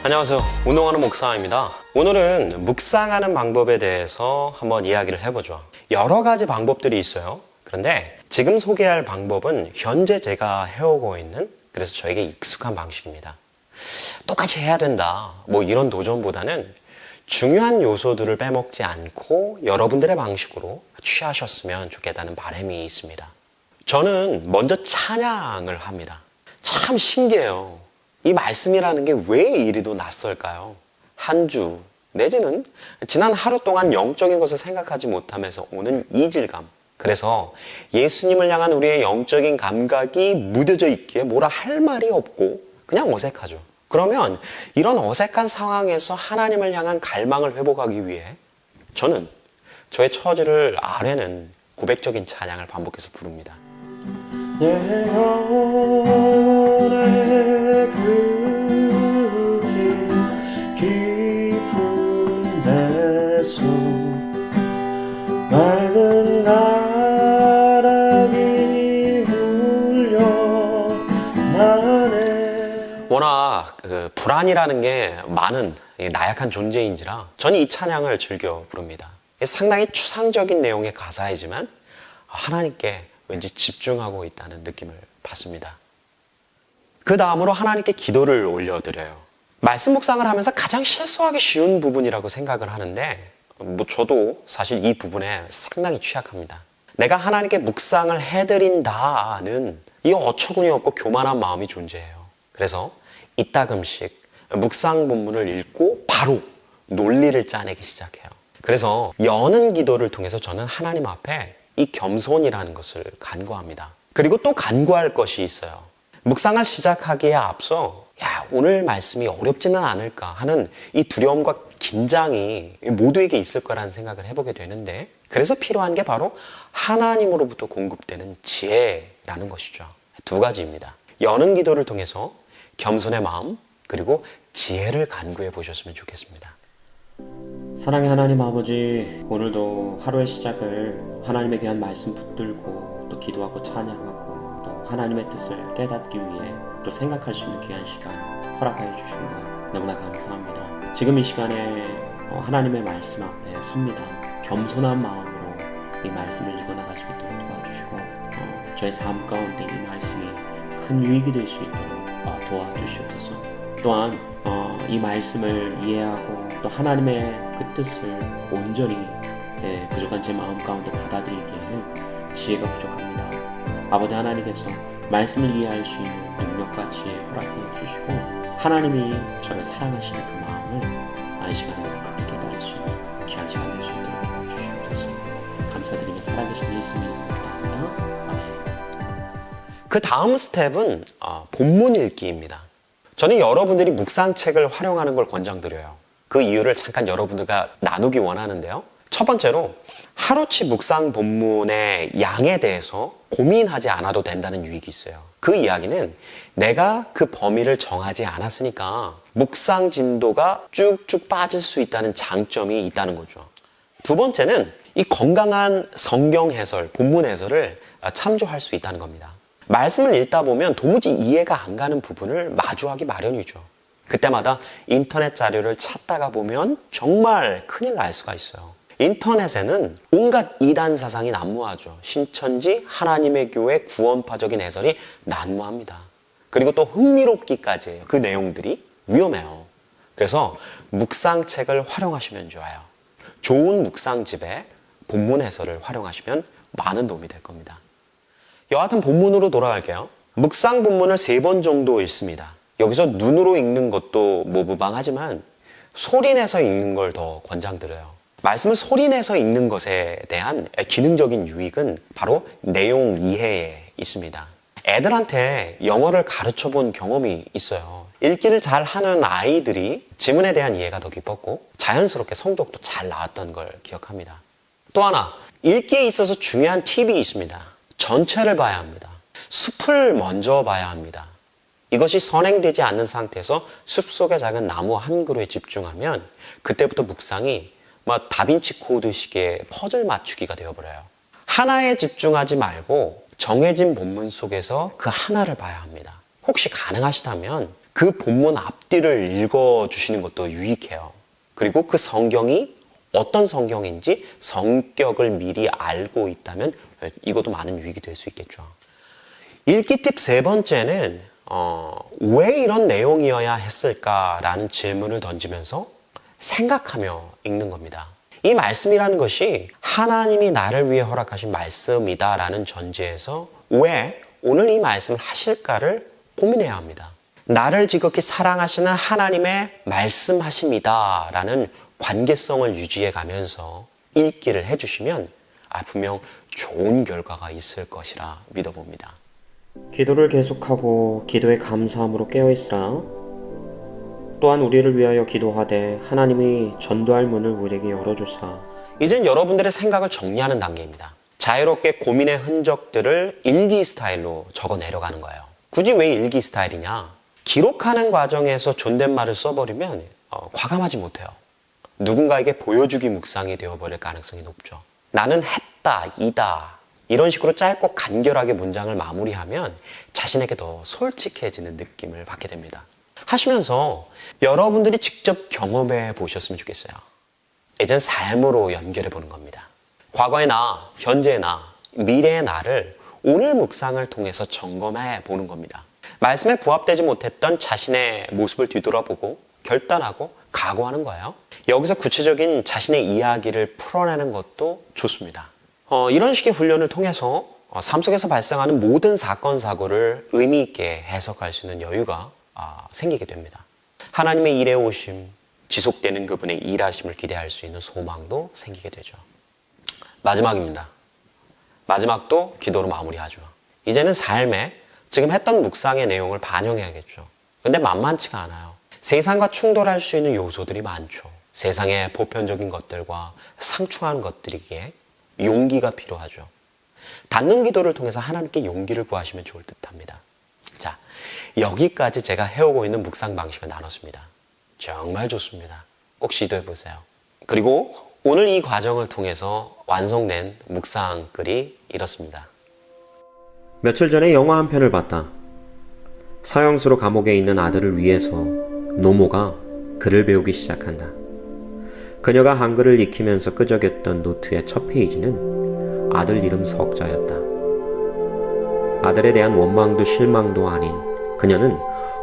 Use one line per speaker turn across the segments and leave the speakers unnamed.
안녕하세요. 운동하는 목사입니다. 오늘은 묵상하는 방법에 대해서 한번 이야기를 해보죠. 여러 가지 방법들이 있어요. 그런데 지금 소개할 방법은 현재 제가 해오고 있는, 그래서 저에게 익숙한 방식입니다. 똑같이 해야 된다, 뭐 이런 도전보다는 중요한 요소들을 빼먹지 않고 여러분들의 방식으로 취하셨으면 좋겠다는 바람이 있습니다. 저는 먼저 찬양을 합니다. 참 신기해요. 이 말씀이라는 게 왜 이리도 낯설까요? 한 주 내지는 지난 하루 동안 영적인 것을 생각하지 못하면서 오는 이질감. 그래서 예수님을 향한 우리의 영적인 감각이 무뎌져 있기에 뭐라 할 말이 없고 그냥 어색하죠. 그러면 이런 어색한 상황에서 하나님을 향한 갈망을 회복하기 위해 저는 저의 처지를 아뢰는 고백적인 찬양을 반복해서 부릅니다.
내 영혼의 그 깊은 데서 맑은 바람이 울려나네.
워낙 불안이라는 게 많은 나약한 존재인지라 저는 이 찬양을 즐겨 부릅니다. 상당히 추상적인 내용의 가사이지만 하나님께 왠지 집중하고 있다는 느낌을 받습니다. 그 다음으로 하나님께 기도를 올려드려요. 말씀 묵상을 하면서 가장 실수하기 쉬운 부분이라고 생각을 하는데 저도 사실 이 부분에 상당히 취약합니다. 내가 하나님께 묵상을 해드린다는 이 어처구니 없고 교만한 마음이 존재해요. 그래서 이따금씩 묵상 본문을 읽고 바로 논리를 짜내기 시작해요. 그래서 여는 기도를 통해서 저는 하나님 앞에 이 겸손이라는 것을 간구합니다. 그리고 또 간구할 것이 있어요. 묵상을 시작하기에 앞서 오늘 말씀이 어렵지는 않을까 하는 이 두려움과 긴장이 모두에게 있을 거라는 생각을 해보게 되는데, 그래서 필요한 게 바로 하나님으로부터 공급되는 지혜라는 것이죠. 두 가지입니다. 여는 기도를 통해서 겸손의 마음 그리고 지혜를 간구해 보셨으면 좋겠습니다.
사랑의 하나님 아버지, 오늘도 하루의 시작을 하나님에 대한 말씀 붙들고 또 기도하고 찬양하고 또 하나님의 뜻을 깨닫기 위해 또 생각할 수 있는 귀한 시간 허락하여 주신 것 너무나 감사합니다. 지금 이 시간에 하나님의 말씀 앞에 섭니다. 겸손한 마음으로 이 말씀을 읽어나갈 수 있도록 도와주시고 저의 삶 가운데 이 말씀이 큰 유익이 될 수 있도록 도와주시옵소서. 또한 이 말씀을 이해하고 또 하나님의 그 뜻을 온전히 부족한 제 마음 가운데 받아들이기에는 지혜가 부족합니다. 아버지 하나님께서 말씀을 이해할 수 있는 능력과 지혜 허락해 주시고 하나님이 저를 사랑하시는 그 마음을 이 시간에 크게 깨달을 수 있는 귀한 시간 될 수 있도록 도와주시옵소서. 감사드리며 살아계신 예수님 감사합니다. 아멘.
그 다음 스텝은 본문 읽기입니다. 저는 여러분들이 묵상책을 활용하는 걸 권장드려요. 그 이유를 잠깐 여러분들과 나누기 원하는데요. 첫 번째로 하루치 묵상 본문의 양에 대해서 고민하지 않아도 된다는 유익이 있어요. 그 이야기는 내가 그 범위를 정하지 않았으니까 묵상 진도가 쭉쭉 빠질 수 있다는 장점이 있다는 거죠. 두 번째는 이 건강한 성경 해설, 본문 해설을 참조할 수 있다는 겁니다. 말씀을 읽다 보면 도무지 이해가 안 가는 부분을 마주하기 마련이죠. 그때마다 인터넷 자료를 찾다가 보면 정말 큰일 날 수가 있어요. 인터넷에는 온갖 이단 사상이 난무하죠. 신천지, 하나님의 교회, 구원파적인 해설이 난무합니다. 그리고 또 흥미롭기까지 해요. 그 내용들이 위험해요. 그래서 묵상책을 활용하시면 좋아요. 좋은 묵상집에 본문 해설을 활용하시면 많은 도움이 될 겁니다. 여하튼 본문으로 돌아갈게요. 묵상 본문을 3번 정도 읽습니다. 여기서 눈으로 읽는 것도 무방하지만 소리내서 읽는 걸 더 권장드려요. 말씀을 소리내서 읽는 것에 대한 기능적인 유익은 바로 내용 이해에 있습니다. 애들한테 영어를 가르쳐 본 경험이 있어요. 읽기를 잘 하는 아이들이 지문에 대한 이해가 더 깊었고 자연스럽게 성적도 잘 나왔던 걸 기억합니다. 또 하나, 읽기에 있어서 중요한 팁이 있습니다. 전체를 봐야 합니다. 숲을 먼저 봐야 합니다. 이것이 선행되지 않는 상태에서 숲속의 작은 나무 한 그루에 집중하면 그때부터 묵상이 다빈치 코드식의 퍼즐 맞추기가 되어버려요. 하나에 집중하지 말고 정해진 본문 속에서 그 하나를 봐야 합니다. 혹시 가능하시다면 그 본문 앞뒤를 읽어주시는 것도 유익해요. 그리고 그 성경이 어떤 성경인지 성격을 미리 알고 있다면 이것도 많은 유익이 될 수 있겠죠. 읽기 팁 세 번째는 왜 이런 내용이어야 했을까라는 질문을 던지면서 생각하며 읽는 겁니다. 이 말씀이라는 것이 하나님이 나를 위해 허락하신 말씀이다라는 전제에서 왜 오늘 이 말씀을 하실까를 고민해야 합니다. 나를 지극히 사랑하시는 하나님의 말씀하십니다라는 관계성을 유지해 가면서 읽기를 해주시면 분명 좋은 결과가 있을 것이라 믿어봅니다.
기도를 계속하고 기도에 감사함으로 깨어있으라. 또한 우리를 위하여 기도하되 하나님이 전도할 문을 우리에게 열어주사.
이젠 여러분들의 생각을 정리하는 단계입니다. 자유롭게 고민의 흔적들을 일기 스타일로 적어 내려가는 거예요. 굳이 왜 일기 스타일이냐? 기록하는 과정에서 존댓말을 써버리면 과감하지 못해요. 누군가에게 보여주기 묵상이 되어버릴 가능성이 높죠. 나는 했다, 이다 이런 식으로 짧고 간결하게 문장을 마무리하면 자신에게 더 솔직해지는 느낌을 받게 됩니다. 하시면서 여러분들이 직접 경험해 보셨으면 좋겠어요. 이젠 삶으로 연결해 보는 겁니다. 과거의 나, 현재의 나, 미래의 나를 오늘 묵상을 통해서 점검해 보는 겁니다. 말씀에 부합되지 못했던 자신의 모습을 뒤돌아보고 결단하고 각오하는 거예요. 여기서 구체적인 자신의 이야기를 풀어내는 것도 좋습니다. 이런 식의 훈련을 통해서 삶 속에서 발생하는 모든 사건, 사고를 의미 있게 해석할 수 있는 여유가 생기게 됩니다. 하나님의 일해 오심, 지속되는 그분의 일하심을 기대할 수 있는 소망도 생기게 되죠. 마지막입니다. 마지막도 기도로 마무리하죠. 이제는 삶에 지금 했던 묵상의 내용을 반영해야겠죠. 근데 만만치가 않아요. 세상과 충돌할 수 있는 요소들이 많죠. 세상의 보편적인 것들과 상충한 것들이기에 용기가 필요하죠. 닫는 기도를 통해서 하나님께 용기를 구하시면 좋을 듯합니다. 자, 여기까지 제가 해오고 있는 묵상 방식을 나눴습니다. 정말 좋습니다. 꼭 시도해 보세요. 그리고 오늘 이 과정을 통해서 완성된 묵상 글이 이렇습니다.
며칠 전에 영화 한 편을 봤다. 사형수로 감옥에 있는 아들을 위해서 노모가 글을 배우기 시작한다. 그녀가 한글을 익히면서 끄적였던 노트의 첫 페이지는 아들 이름 석자였다. 아들에 대한 원망도 실망도 아닌 그녀는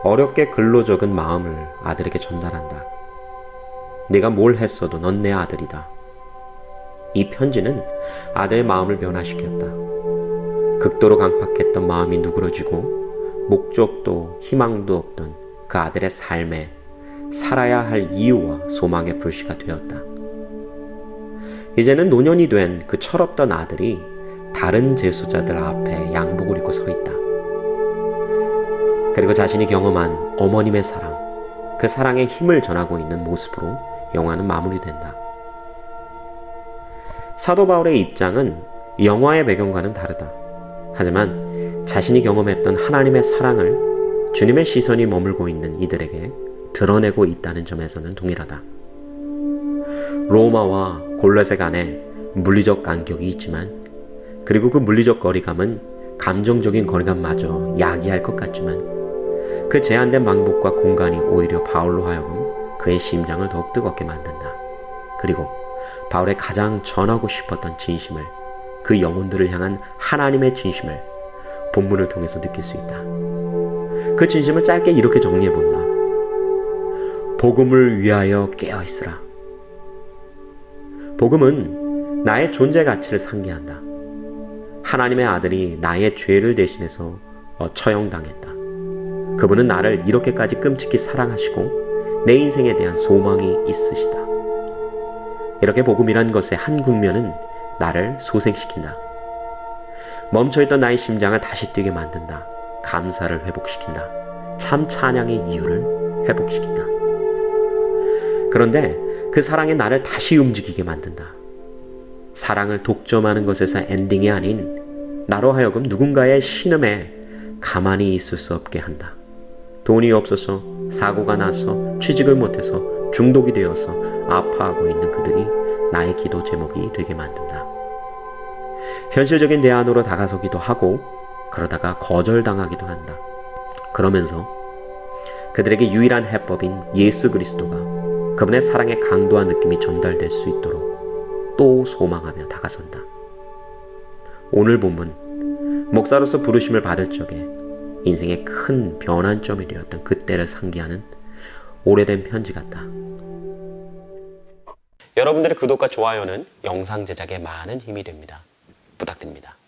어렵게 글로 적은 마음을 아들에게 전달한다. 네가 뭘 했어도 넌 내 아들이다. 이 편지는 아들의 마음을 변화시켰다. 극도로 강팍했던 마음이 누그러지고 목적도 희망도 없던 그 아들의 삶에 살아야 할 이유와 소망의 불씨가 되었다. 이제는 노년이 된 그 철없던 아들이 다른 제수자들 앞에 양복을 입고 서 있다. 그리고 자신이 경험한 어머님의 사랑, 그 사랑의 힘을 전하고 있는 모습으로 영화는 마무리된다. 사도 바울의 입장은 영화의 배경과는 다르다. 하지만 자신이 경험했던 하나님의 사랑을 주님의 시선이 머물고 있는 이들에게 드러내고 있다는 점에서는 동일하다. 로마와 골로새 간에 물리적 간격이 있지만 그리고 그 물리적 거리감은 감정적인 거리감마저 야기할 것 같지만 그 제한된 방법과 공간이 오히려 바울로 하여금 그의 심장을 더욱 뜨겁게 만든다. 그리고 바울의 가장 전하고 싶었던 진심을, 그 영혼들을 향한 하나님의 진심을 본문을 통해서 느낄 수 있다. 그 진심을 짧게 이렇게 정리해본다. 복음을 위하여 깨어있으라. 복음은 나의 존재 가치를 상기한다. 하나님의 아들이 나의 죄를 대신해서 처형당했다. 그분은 나를 이렇게까지 끔찍히 사랑하시고 내 인생에 대한 소망이 있으시다. 이렇게 복음이란 것의 한 국면은 나를 소생시킨다. 멈춰있던 나의 심장을 다시 뛰게 만든다. 감사를 회복시킨다. 참 찬양의 이유를 회복시킨다. 그런데 그 사랑이 나를 다시 움직이게 만든다. 사랑을 독점하는 것에서 엔딩이 아닌 나로 하여금 누군가의 신음에 가만히 있을 수 없게 한다. 돈이 없어서, 사고가 나서, 취직을 못해서, 중독이 되어서 아파하고 있는 그들이 나의 기도 제목이 되게 만든다. 현실적인 대안으로 다가서기도 하고 그러다가 거절당하기도 한다. 그러면서 그들에게 유일한 해법인 예수 그리스도가 그분의 사랑의 강도와 느낌이 전달될 수 있도록 또 소망하며 다가선다. 오늘 본문, 목사로서 부르심을 받을 적에 인생의 큰 변환점이 되었던 그때를 상기하는 오래된 편지 같다.
여러분들의 구독과 좋아요는 영상 제작에 많은 힘이 됩니다. 부탁드립니다.